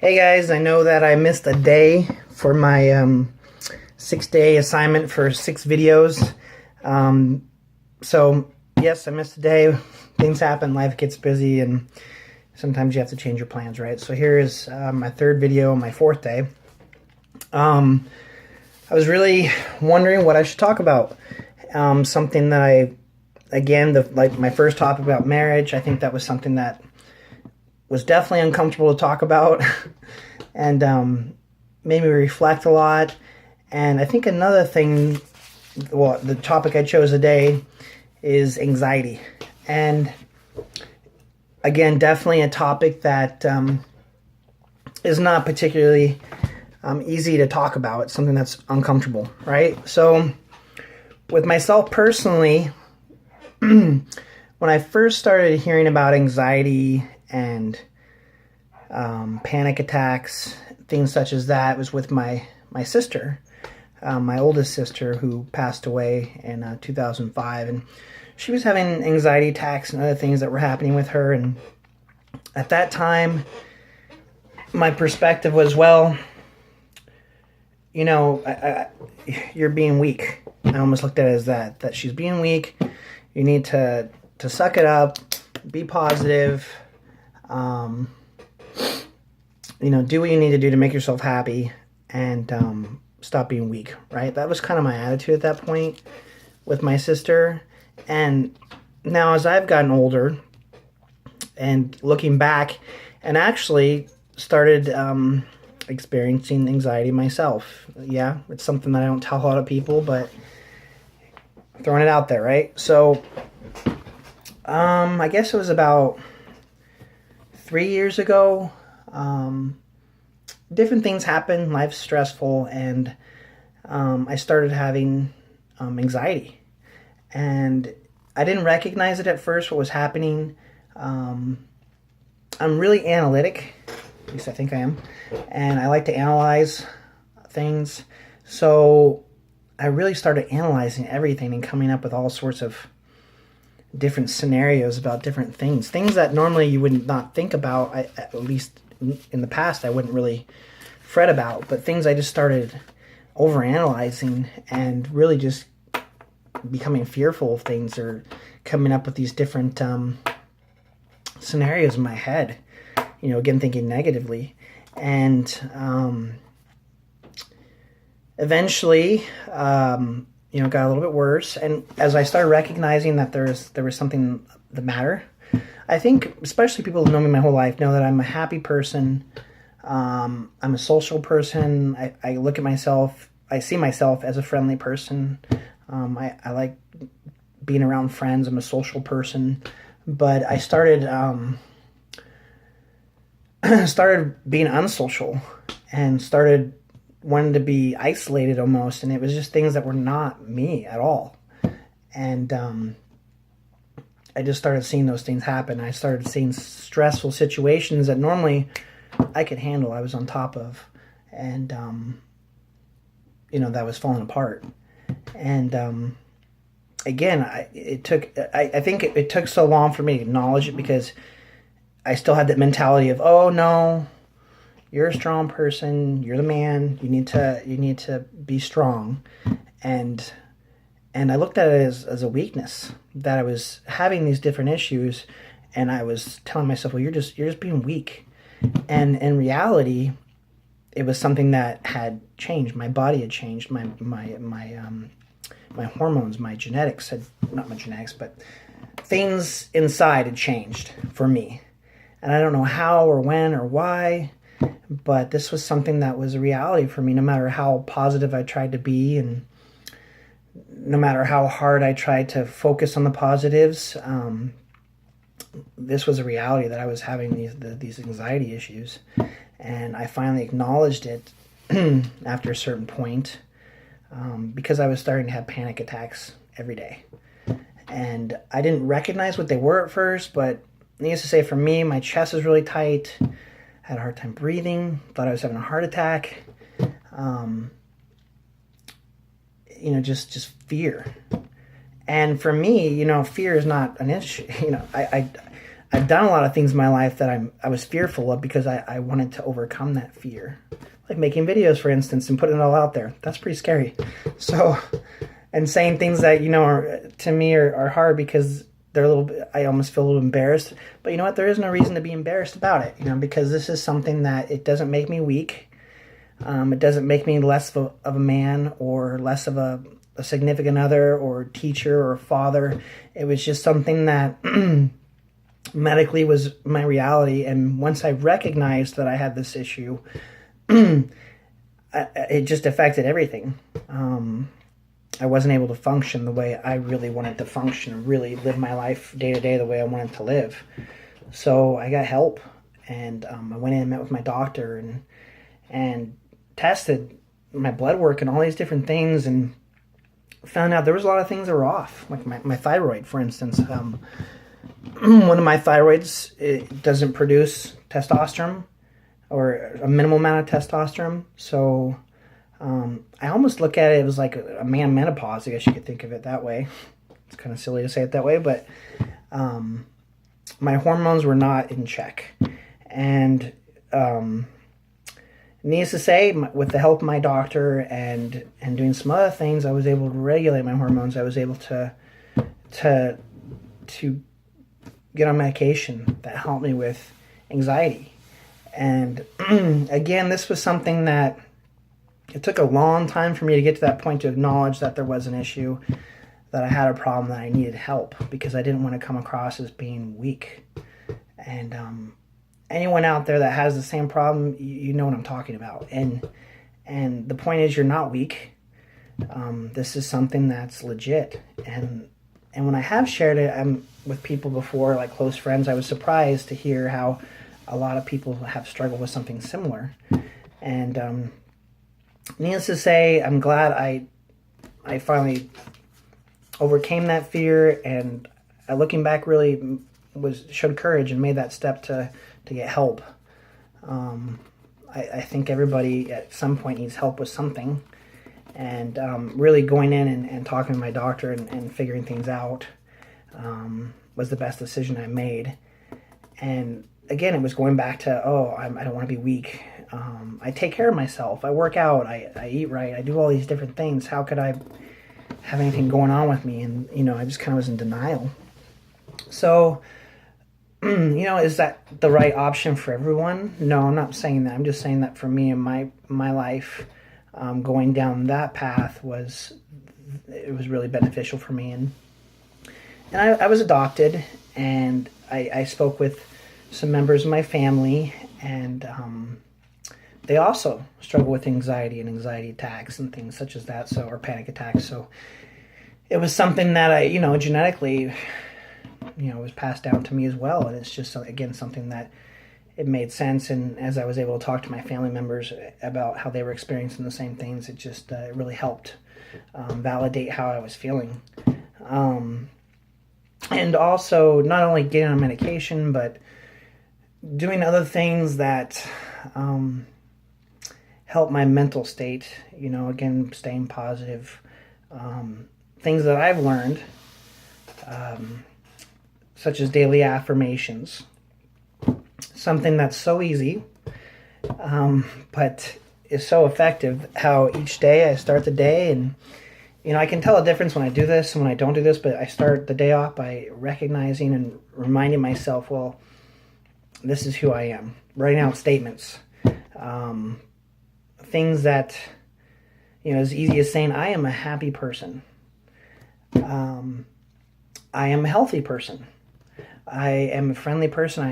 Hey guys, I know that I missed a day for my 6-day assignment for 6 videos. So yes, I missed a day. Things happen, life gets busy, and sometimes you have to change your plans, right? So here is my third video, my fourth day. I was really wondering what I should talk about. Something that like my first topic about marriage, I think that was something that was definitely uncomfortable to talk about and made me reflect a lot. And I think another thing, well, the topic I chose today is anxiety. And again, definitely a topic that is not particularly easy to talk about. It's something that's uncomfortable, right? So with myself personally, when I first started hearing about anxiety and panic attacks, things such as that, was with my sister, my oldest sister, who passed away in 2005, and she was having anxiety attacks and other things that were happening with her. And at that time, my perspective was, well, you know, you're being weak. I almost looked at it as that she's being weak. You need to suck it up, be positive, do what you need to do to make yourself happy, and stop being weak, right? That was kind of my attitude at that point with my sister. And now as I've gotten older and looking back, and actually started experiencing anxiety myself. Yeah, it's something that I don't tell a lot of people, but throwing it out there, right? So I guess it was about 3 years ago. Different things happen, life's stressful, and I started having anxiety. And I didn't recognize it at first, what was happening. I'm really analytic, at least I think I am, and I like to analyze things. So I really started analyzing everything and coming up with all sorts of different scenarios about different things that normally you would not think about. At least in the past, I wouldn't really fret about, but things I just started overanalyzing and really just becoming fearful of things, or coming up with these different scenarios in my head, again, thinking negatively. And eventually, got a little bit worse. And as I started recognizing that there was something the matter, I think especially people who know me my whole life know that I'm a happy person. I'm a social person. I look at myself, I see myself as a friendly person. I like being around friends. I'm a social person. But I started being unsocial and started wanting to be isolated almost, and it was just things that were not me at all. And I just started seeing those things happen. I started seeing stressful situations that normally I could handle, I was on top of, and that was falling apart. And again, I think it took so long for me to acknowledge it, because I still had that mentality of, oh no, you're a strong person, you're the man, you need to be strong. And I looked at it as a weakness, that I was having these different issues, and I was telling myself, well, you're just being weak. And in reality, it was something that had changed. My body had changed. My hormones, my genetics had, not my genetics, but things inside had changed for me. And I don't know how or when or why, but this was something that was a reality for me, no matter how positive I tried to be, and no matter how hard I tried to focus on the positives. This was a reality that I was having these anxiety issues. And I finally acknowledged it after a certain point, because I was starting to have panic attacks every day. And I didn't recognize what they were at first, but needless to say, for me, my chest was really tight. I had a hard time breathing, thought I was having a heart attack. Just fear. And for me, fear is not an issue. I've done a lot of things in my life that I was fearful of because I wanted to overcome that fear. Like making videos, for instance, and putting it all out there. That's pretty scary. So, and saying things that, to me are hard because they're a little bit, I almost feel a little embarrassed. But you know what? There is no reason to be embarrassed about it, because this is something that it doesn't make me weak. It doesn't make me less of a man or less of a significant other or teacher or father. It was just something that medically was my reality. And once I recognized that I had this issue, it just affected everything. I wasn't able to function the way I really wanted to function, really live my life day to day the way I wanted to live. So I got help, and I went in and met with my doctor and tested my blood work and all these different things, and found out there was a lot of things that were off, like my thyroid, for instance. One of my thyroids, it doesn't produce testosterone, or a minimal amount of testosterone. So I almost look at it as like a man menopause. I guess you could think of it that way. It's kind of silly to say it that way, but my hormones were not in check. And needless to say, with the help of my doctor and doing some other things, I was able to regulate my hormones. I was able to get on medication that helped me with anxiety. And again, this was something that it took a long time for me to get to that point to acknowledge that there was an issue, that I had a problem, that I needed help, because I didn't want to come across as being weak. And anyone out there that has the same problem, you know what I'm talking about. And the point is, you're not weak. This is something that's legit. And when I have shared it with people before, like close friends, I was surprised to hear how a lot of people have struggled with something similar. And needless to say, I'm glad I finally overcame that fear, and looking back, really showed courage and made that step to get help. I think everybody at some point needs help with something, and really going in and talking to my doctor and figuring things out was the best decision I made. And again, it was going back to, I don't want to be weak. I take care of myself. I work out. I eat right. I do all these different things. How could I have anything going on with me? And, I just kind of was in denial. So, is that the right option for everyone? No, I'm not saying that. I'm just saying that for me in my life, going down that path was really beneficial for me. And I was adopted, and I spoke with some members of my family, and they also struggle with anxiety and anxiety attacks and things such as that, or panic attacks. So it was something that I, genetically, was passed down to me as well. And it's just, again, something that it made sense. And as I was able to talk to my family members about how they were experiencing the same things, it just it really helped validate how I was feeling. And also, not only getting on medication, but doing other things that help my mental state, again, staying positive. Things that I've learned, such as daily affirmations. Something that's so easy, but is so effective. How each day I start the day, and I can tell a difference when I do this and when I don't do this, but I start the day off by recognizing and reminding myself, well, this is who I am. Writing out statements. Things that, as easy as saying, I am a happy person. I am a healthy person. I am a friendly person.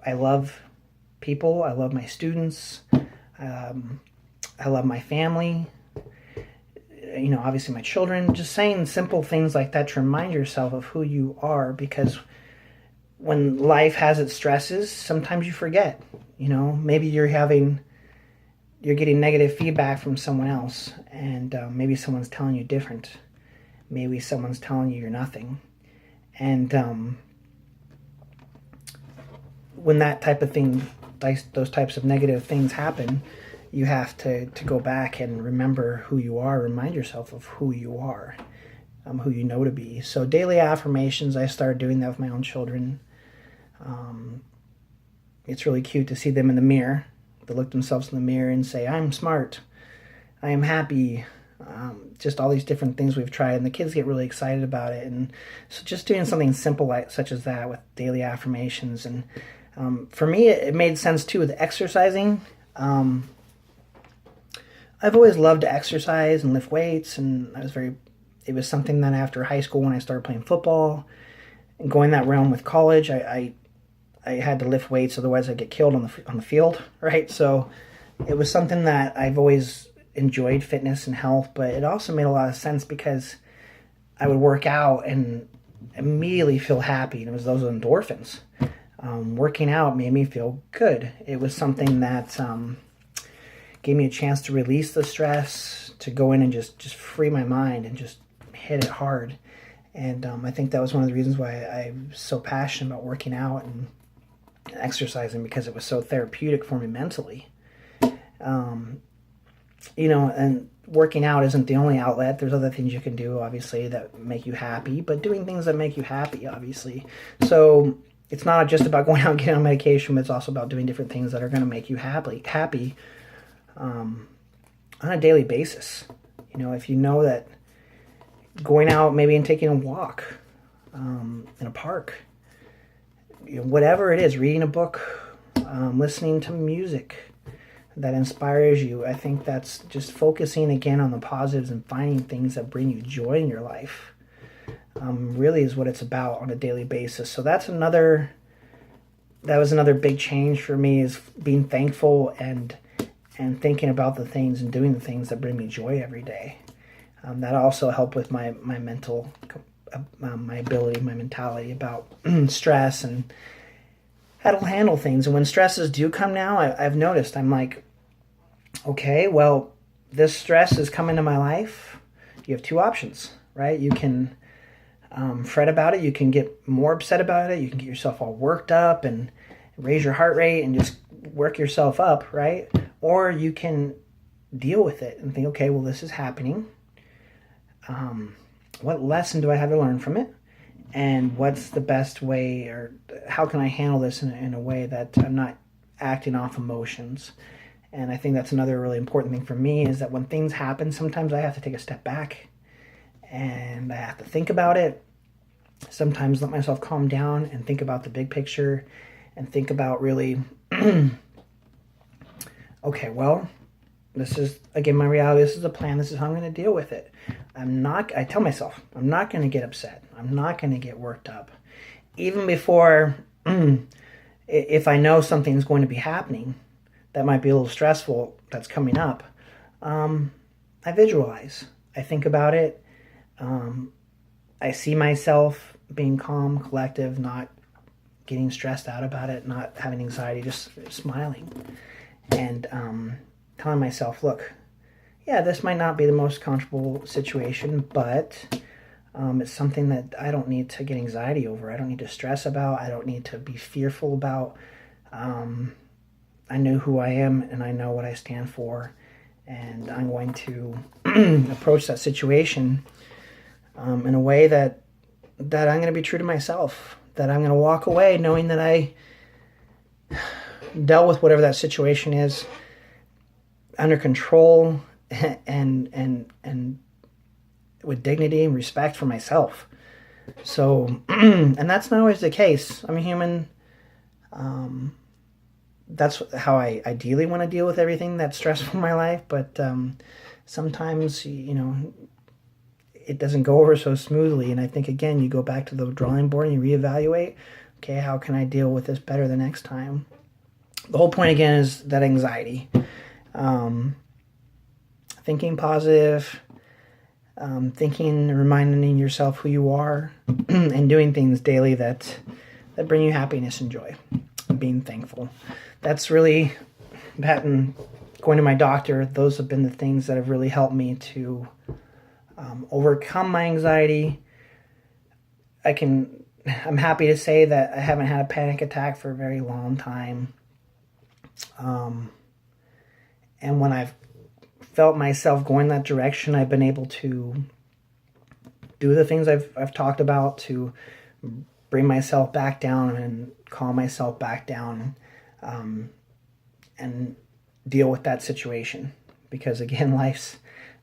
I love people. I love my students. I love my family. Obviously my children. Just saying simple things like that to remind yourself of who you are, because when life has its stresses, sometimes you forget. Maybe you're getting negative feedback from someone else, and maybe someone's telling you different. Maybe someone's telling you you're nothing. And when that type of thing, those types of negative things happen, you have to go back and remember who you are, remind yourself of who you are, who you know to be. So daily affirmations, I started doing that with my own children. It's really cute to see them in the mirror. They look themselves in the mirror and say, I'm smart, I am happy, just all these different things we've tried, and the kids get really excited about it. And so just doing something simple like such as that with daily affirmations. And for me, it made sense too with exercising. I've always loved to exercise and lift weights, and it was something that after high school when I started playing football and going that realm with college, I had to lift weights, otherwise I'd get killed on the field, right? So it was something that I've always enjoyed, fitness and health, but it also made a lot of sense because I would work out and immediately feel happy, and it was those endorphins. Working out made me feel good. It was something that gave me a chance to release the stress, to go in and just free my mind and just hit it hard. And I think that was one of the reasons why I'm so passionate about working out and exercising, because it was so therapeutic for me mentally. And working out isn't the only outlet. There's other things you can do, obviously, that make you happy, but doing things that make you happy, obviously. So it's not just about going out and getting on medication, but it's also about doing different things that are going to make you happy on a daily basis. If you know that going out maybe and taking a walk in a park, whatever it is, reading a book, listening to music that inspires you, I think that's just focusing again on the positives and finding things that bring you joy in your life. Really is what it's about on a daily basis. So that was another big change for me, is being thankful and thinking about the things and doing the things that bring me joy every day. That also helped with my mental, my ability, my mentality about stress and how to handle things. And when stresses do come now, I've noticed, I'm like, okay, well, this stress is coming to my life. You have two options, right? You can fret about it. You can get more upset about it. You can get yourself all worked up and raise your heart rate and just work yourself up, right? Or you can deal with it and think, okay, well, this is happening. What lesson do I have to learn from it? And what's the best way, or how can I handle this in a way that I'm not acting off emotions? And I think that's another really important thing for me, is that when things happen, sometimes I have to take a step back and I have to think about it. Sometimes let myself calm down and think about the big picture and think about really, okay, well, this is, again, my reality. This is the plan. This is how I'm going to deal with it. I tell myself, I'm not going to get upset. I'm not going to get worked up. Even before, if I know something's going to be happening that might be a little stressful, that's coming up, I visualize. I think about it. I see myself being calm, collective, not getting stressed out about it, not having anxiety, just smiling. And telling myself, look, yeah, this might not be the most comfortable situation, but it's something that I don't need to get anxiety over. I don't need to stress about. I don't need to be fearful about. I know who I am and I know what I stand for. And I'm going to approach that situation in a way that I'm going to be true to myself. That I'm going to walk away knowing that I dealt with whatever that situation is under control and with dignity and respect for myself. So, and that's not always the case. I'm a human. That's how I ideally want to deal with everything that's stressful in my life. But sometimes, it doesn't go over so smoothly. And I think, again, you go back to the drawing board and you reevaluate, okay, how can I deal with this better the next time? The whole point, again, is that anxiety. Thinking positive, thinking and reminding yourself who you are, and doing things daily that bring you happiness and joy, and being thankful. That's really, that and going to my doctor, those have been the things that have really helped me to overcome my anxiety. I'm happy to say that I haven't had a panic attack for a very long time. And when I've felt myself going that direction, I've been able to do the things I've talked about to bring myself back down and calm myself back down, and deal with that situation. Because again, life's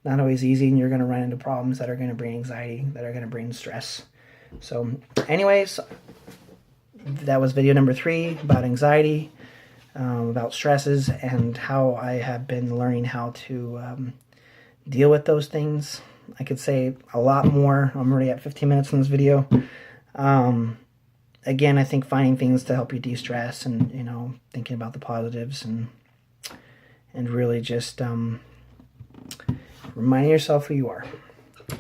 not always easy, and you're going to run into problems that are going to bring anxiety, that are going to bring stress. So anyways, that was video number 3 about anxiety, about stresses, and how I have been learning how to deal with those things. I could say a lot more. I'm already at 15 minutes in this video. Again, I think finding things to help you de-stress, and thinking about the positives, and really just reminding yourself who you are.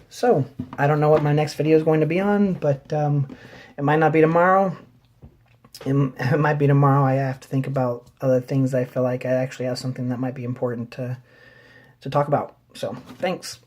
So I don't know what my next video is going to be on, but it might not be tomorrow. It might be tomorrow. I have to think about other things. I feel like I actually have something that might be important to talk about. So thanks.